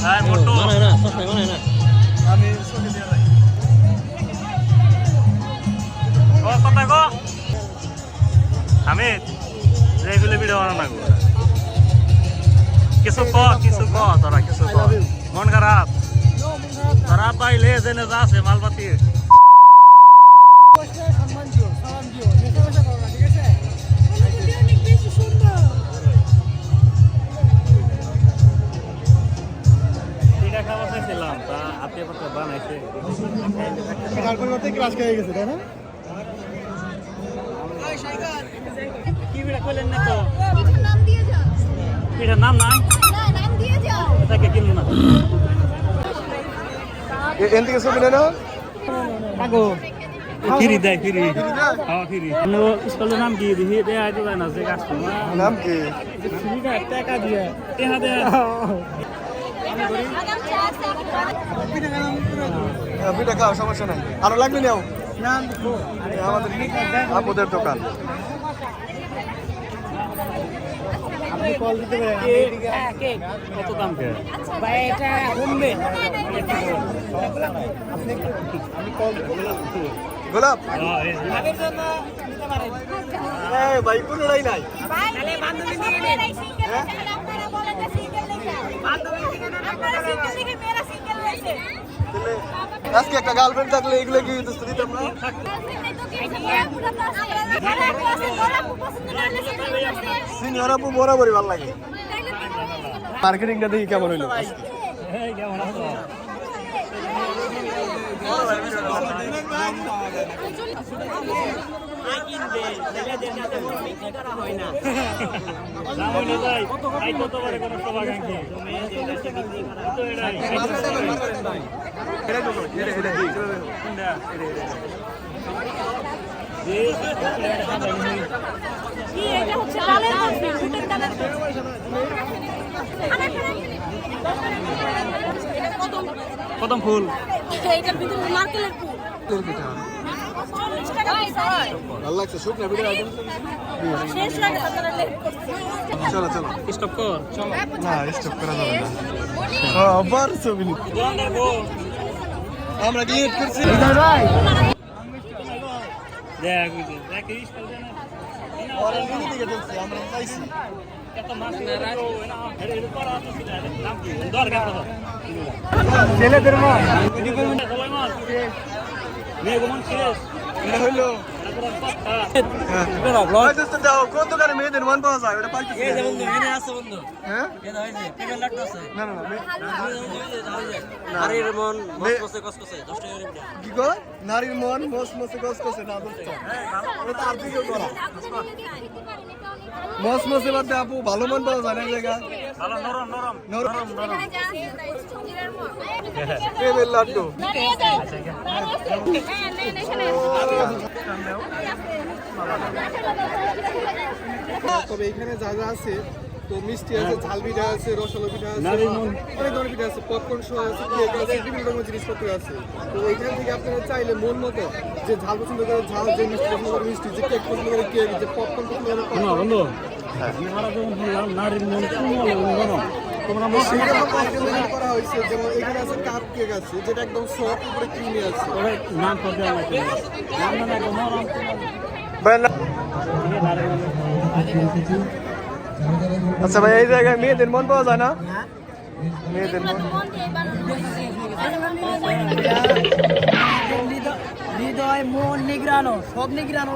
হ্যাঁ মোটো মানে না সস্তায় মানে না আমি চোখে দিয়ে যাই ও কথা গো আমি রেগুলার ভিডিও বানানো না গো কিছু ক তোরা কিছু ক মন খারাপ তোরা পাইলে জেনে যা আছে মালপাতি সম্মান দিও সালাম দিও নেশা বসা করো না ঠিক আছে অনেক বেশি সুন্দর পিঠা খাওয়া চাইছিলাম তা আপনি আবার বানাইছে পিঠার পরিবর্তে ক্রাশ খেয়ে গেছে তাই না কি পিঠা কইলেন না তো নাম দিয়ে যাও পিঠার নাম নাই না নাম দিয়ে যাও এটাকে কিনবো না এন থেকে ছবি নেন আগো ফিরি দেয় ফিরি হ্যাঁ ফিরি স্কুলের নাম কি দিহি দেয়া দিবে না যে কাস্টমার নাম কি ফিরিটা টাকা দিয়ে টাকা দেয় আগাম চা পিঠা খাও সমস্যা নাই আরো লাগবে নাও আমাদের আপুদের দোকান আপনি কল দিতে পারেন কত দাম কে ভাই এটা কমবে আমি কল গোলাপ আগের জন্য নিতে পারেন এই ভাই কোনটাই নাই তাহলে বান্ধবী দিয়ে দেন আপনারা বলেন যে সিঙ্গেল লেখা বান্ধবী থেকে না আপনারা সিঙ্গেল লিখে মেয়েরা সিঙ্গেল লেখে আজকে একটা গার্লফ্রেন্ড থাকলে এগুলো কি দোস্ত দিতাম না সিনিয়র আপু বরাবরই ভালো লাগে মার্কেটিংটা দেখি কেমন হইলো এই কেমন আছো কদম ফুল এইটার ভিতরে নারকেলের ফুল ভালো লাগছে শুট না ভিডিও আইটেম শেষ লাগে আপনারা লেট করছে চলো চলো স্টপ কর চলো না স্টপ করা যাবে না আবার ছবি নিতে আমরা কি এড করছি ভাই দেখ দেখ স্কুল দেনা ওরা মিনি দিকে ঢুকছে আমরা পাইছি এত মাছ না রাখো না এর পর আছে নাম কি দরকার কত ছেলেদের মন সবাই মাছ মেঘ মন শেষ এটা হইলো ভাই দোস্ত দাও কোন দোকানে মেয়েদের মন পাওয়া যায় ওটা পাইতেছি এই যে বন্ধু এনে আছে বন্ধু হ্যাঁ এটা হইছে পেমেন্ট লাগতেছে না না না আরে মন মস্ত কসকসে 10 টাকা করে কি গো নারীর মন মস মসে গস কসে না দোস্ত এটা আর দিকে করা মস মসে বাদে আপু ভালো মন পাওয়া যায় না জায়গা ভালো নরম নরম নরম নরম সুন্দরের মন প্রেমের লাড্ডু দাঁড়িয়ে যাও হ্যাঁ নেন এখানে তবে এখানে যা যা আছে তো মিষ্টি আছে ঝাল পিঠা আছে রসগোল্লা পিঠা আছে অনেক ধরনের পিঠা আছে পপকর্ন সহ আছে কেক আছে বিভিন্ন রকমের জিনিসপত্র আছে তো এইখান থেকে আপনারা চাইলে মন মতো যে ঝাল পছন্দ করে ঝাল যে মিষ্টি পছন্দ করে মিষ্টি যে কেক পছন্দ করে কেক যে পপকর্ন পছন্দ করে পপকর্ন বন্ধু আমরা যখন শুনলাম নারীর মন নরম তোমরা করা হয়েছে যেমন এখানে আছে কাপ কেক আছে যেটা একদম সফট উপরে ক্রিমি আছে নাম তো দেওয়া লাগে নাম না নরম আচ্ছা ভাই এই জায়গায় মেয়েদের মন পাওয়া যায় না মেয়েদের মন মন দিয়ে বানানো হৃদয় মন নিগরানো সব নিগরানো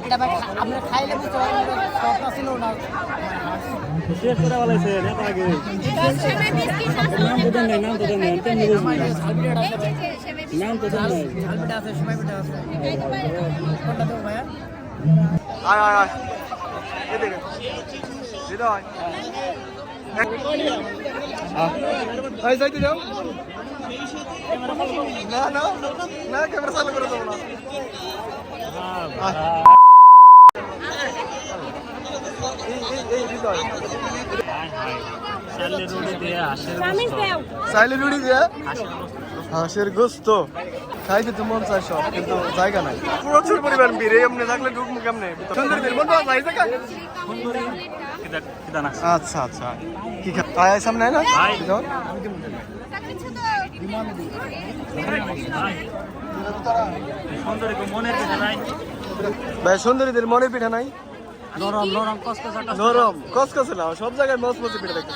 এটা ভাই আমরা খাইলে বুঝতে পারবেন সবটা ছিল না শেষ করে বলাইছে নেতা আগে সেমাই বিস্কিট আছে নাম তো দেন নাম তো দেন কেন সেমাই নাম তো দেন ঝালপিঠা আছে সময় পিঠা আছে কোনটা দেবো ভাইয়া আয় আয় আয় এদিকে হৃদয় আয় যাইতে যাও না না না ক্যামেরা চালু করে দেবো না এই হৃদয় চামিচ দাও সাইলে রুড়ি দিয়ে হাঁসের গোস্ত খাইতে তো মন চায় সব কিন্তু জায়গা নাই প্রচুর পরিমাণ ভিড় এই এমনি থাকলে ঢুকবো কেমনে সুন্দরীদের মন পাওয়া যায় জায়গা আচ্ছা আচ্ছা কি খায় সামনে না ভাই সুন্দরীদের মনের পিঠা নাই নরম নরম নরম কসকসে না সব জায়গায় মচমচে পিঠা দেখতে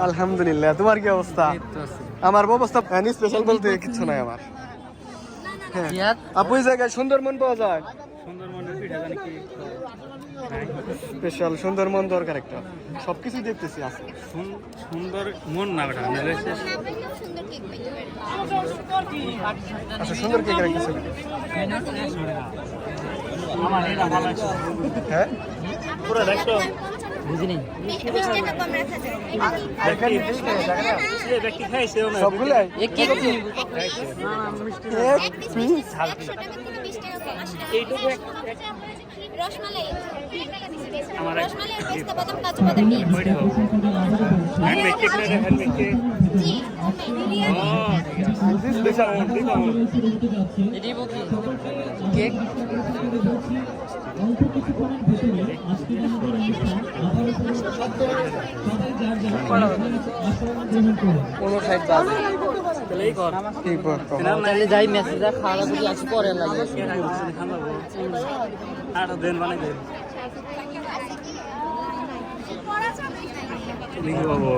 আলহামদুলিল্লাহ তোমার কি অবস্থা আমার অবস্থা স্পেশাল বলতে কিছু নাই আমার হ্যাঁ আপু এই জায়গায় সুন্দরমন পাওয়া যায় স্পেশাল সুন্দরমন দরকার একটা সবকিছু দেখতেছি আছে সুন্দর মন না বেটা আচ্ছা সুন্দর কেক রাখতেছে আমার এটা ভালো লাগছে হ্যাঁ পুরো দেখো বুঝিনি ব্যক্তি খাইছে সবগুলাই এক কেক এক পিস এইটুকু রসমালাই রসমালাই পেস্তা বাদাম কাজু বাদাম দিয়ে হ্যান্ডমেড কেক না হ্যান্ডমেড কেক জি স্পেশাল এটাই বকি কেক কোনো সাইড বাজে তাহলেই কর ঠিক বলতো তাহলে যাই মেসেজ খাওয়া যদি আসি পরে লাগে আর দেন বানাই দেন দেখি বাবু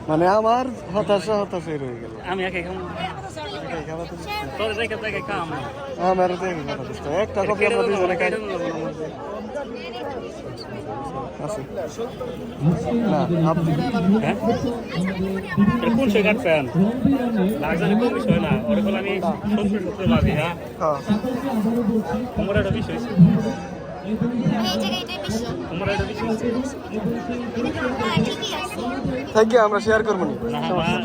মানে আমার হতাশা রয়ে গেল আমি একাই খাবো তোর রেখে থেকে খাম আমার তো একটা কপি আমরা দুজনে খাই আছে না আপনি হ্যাঁ কোন সে কাটবেন লাগজানে কোন বিষয় না ওরে বলে আমি 70 লাগি হ্যাঁ হ্যাঁ তোমরা এটা বিষয় এই জায়গাটা বেশি তোমরা এটা বিষয় ঠিকই আছে থ্যাংক ইউ আমরা শেয়ার করবো নি না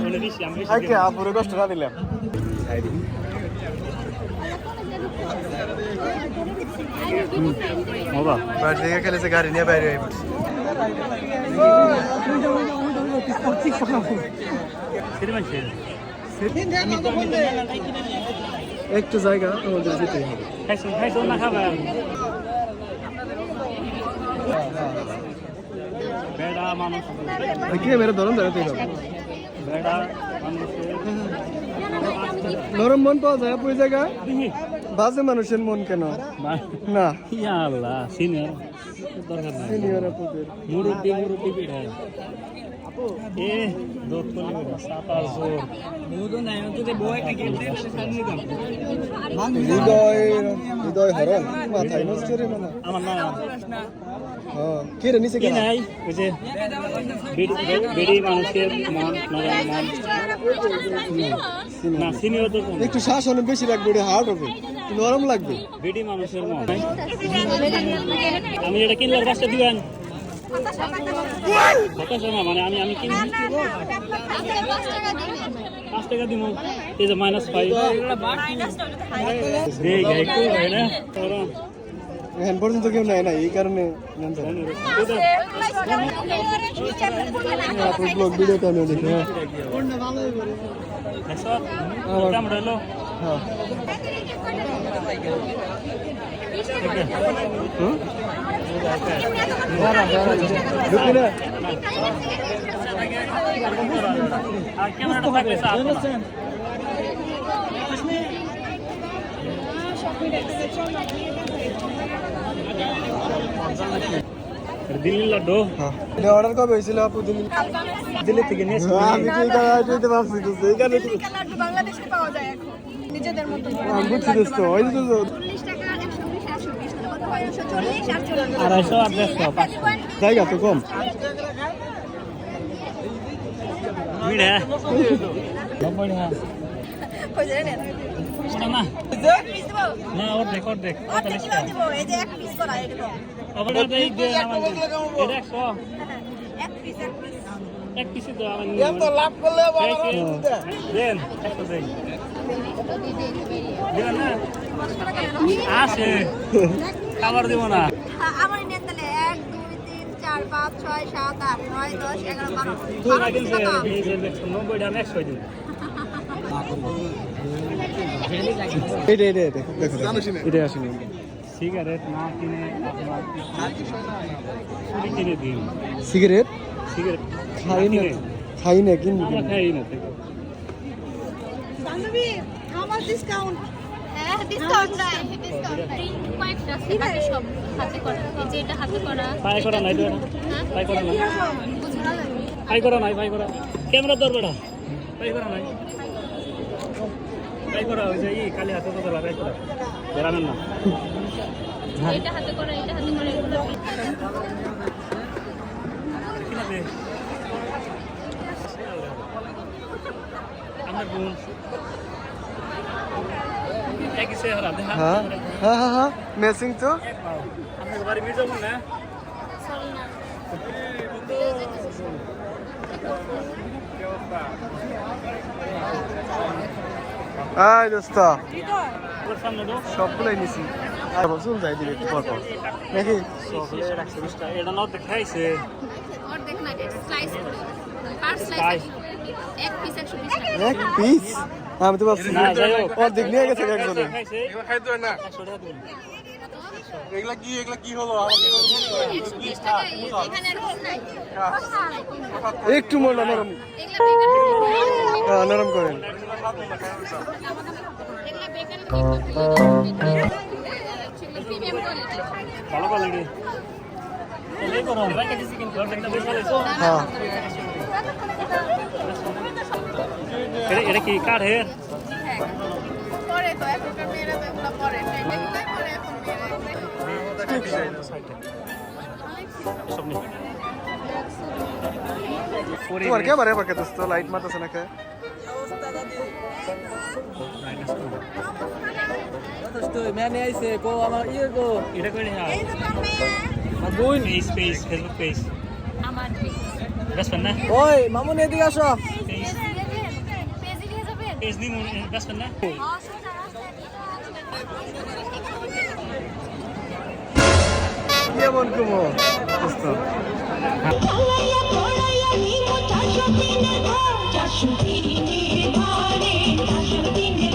ওরে বিষয় আমি থ্যাংক ইউ আপুরে কষ্ট না দিলাম বাবা বাস দেখে খেলেছে গাড়ি নিয়ে বাইরে হয়ে পড়ছে একটু জায়গা আমাদের যেতে হবে খাইছো না খাবেন বেড়া মানুষ কি মেরে ধরুন দাঁড়াতে হবে বেড়া মানুষের নরম মন পাওয়া যায় আপু এই জায়গা বাজে মানুষের মন কেন না ইয়া আল্লাহ সিনিয়র দরকার নাই সিনিয়র আপুদের মুরুব্বি পিঠা এ দোত করলে বেটা সাতার জোর মুদো নাই তো বয় একটা গেট দিয়ে সামনে গাম হৃদয় হরণ মাথায় নষ্ট রে মানে আমার না হ্যাঁ কে রে নিচে কি কেন নাই ওই যে বেড়ি মানুষের মন নরম মন না সিনিয়র তো কম একটু শ্বাস অনেক বেশি রাখবে এটা হার্ড হবে নরম লাগবে বেড়ি মানুষের মন আমি এটা কিনলে 5 টাকা দিবেন কত না মানে আমি কিনছি 5 টাকা দিব এই যে -5 দেই গাই কো হয় না তোরা এখন পর্যন্ত কেউ নেয় না এই কারণে ব্লগ ভিডিওটা আমি দেখি হ্যাঁ হ্যাঁ ঢুকি না ক্যামেরাটা থাকলে দিল্লি লাড্ডু এটা অর্ডার কবে হয়েছিল আপু দিল্লি থেকে নিয়ে আমি কি এটা দিতে পারছি তো এইখানে বাংলাদেশে পাওয়া যায় এখন নিজেদের মতো আমি বুঝছি দোস্ত ওই তো 40 টাকা 120 140 250 আর 500 জায়গা তো কম মিড়া 90 টাকা কই জানেন না পিস দেবো না অর্ধেক 40 টাকা দেবো এই যে এক পিস করা এই দেবো আবার এই যে আমাদের এটা 100 এক পিস এক পিস তো আমি এম তো লাভ করলে বাবা দেন 100 দেন দেন না আসে খাবার দেব না আমার নেন তাহলে 1 2 3 4 5 6 7 8 9 10 11 12 তুই রাখিস 90 টাকা 100 দিন এটা দেখো এটা আসেনি সিগারেট না কিনে চুরি কিনে দিন সিগারেট সিগারেট খাই না কিনবি আমরা খাই না বান্ধবী আমার ডিসকাউন্ট হ্যাঁ ডিসকাউন্ট নাই কয়েকটা হাতে সব হাতে করা এই যে এটা হাতে করা পায়ে করা নাই তো পায়ে করা নাই পায়ে করা নাই পায়ে করা ক্যামেরা ধর বেটা পায়ে করা নাই পায়ে করা ওই যে কালি হাতে তো ধরা পায়ে করা বেরামেন না এটা হাতে করা এগুলো কিনা দে আমার বোন একই সে হারা দেখা হ্যাঁ মেসিং তো আপনার বাড়ি মির্জাপুর না আয় দোস্ত ওর সামনে তো সবগুলাই নিছি আর চল যাই দিবে একটু পর নাকি চকলেট 120 টাকা এটা না দেখাইছে और देखना स्लाइस पार स्लाइस एक पीस 120 টাকা এক পিস আমি তো ভাবছি না, যাই হোক। অর্ধেক নিয়ে গেছে একজনে দেখাইছে এগুলো খাইতে হয় না 100 টাকা দিন এগুলা কি হলো আমাকে 120 টাকা এখানে আর কিছু নাই একটু মনে নরম এগুলা বেকার নরম করেন এগুলা বেকার প্রিমিয়াম কোয়ালিটি ভালো কোয়ালিটি এই করো রাখা দিছি কিন্তু অর্ধেকটা বেশি লাইছো হ্যাঁ এটা কি কাঠ হের পরে তো এখনকার মেয়েরা তো এগুলো পরে ট্রেন্ডিং পরে এখন সব নেই তোমার কে বারে বারে দোস্ত লাইট মারতেছ না কে मैंने ऐसे को আমার ইয়ে কো এটা কই না এই দোকান মে বোন পেজ ফেসবুক পেজ আমার বেশ না ওই মামুন এদিকে আসো পেজ পেজি নিয়ে যাবেন পেজ নি বেশ না কেমন কুমো দোস্ত চারশো তিনের ঘরে চারশো তিনের